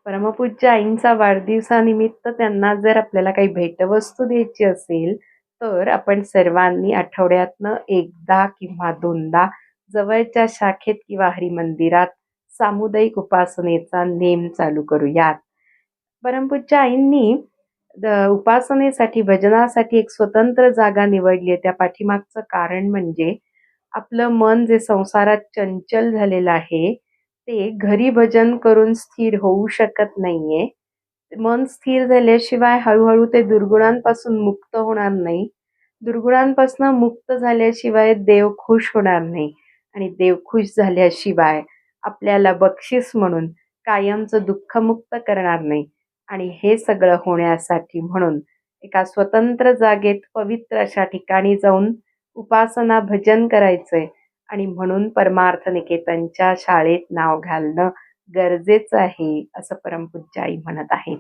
परमपूज्य आईंचा वाढदिवसानिमित्त त्यांना जर आपल्याला काही भेटवस्तू द्यायची असेल, तर आपण सर्वांनी आठवड्यातनं एकदा किंवा दोनदा जवळच्या शाखेत किंवा हरिमंदिरात सामुदायिक उपासनेचा नेम चालू करूयात. परमपूज्य आईंनी उपासनेसाठी, भजनासाठी एक स्वतंत्र जागा निवडली आहे. त्या पाठीमागचं कारण म्हणजे आपलं मन जे संसारात चंचल झालेलं आहे, ते घरी भजन करून स्थिर होऊ शकत नाहीये. मन स्थिर झाल्याशिवाय हळू-हळू ते दुर्गुणांपासून मुक्त होणार नाही. दुर्गुणांपासून मुक्त झाल्याशिवाय देव खुश होणार नाही आणि देव खुश झाल्याशिवाय आपल्याला बक्षीस म्हणून कायमचं दुःखमुक्त करणार नाही. आणि हे सगळं होण्यासाठी म्हणून एका स्वतंत्र जागेत पवित्र अशा ठिकाणी जाऊन उपासना, भजन करायचंय आणि म्हणून परमार्थ निकेतनच्या शाळेत नाव घालणं गरजेचं आहे, असं परमपूज्य आई म्हणत आहेत.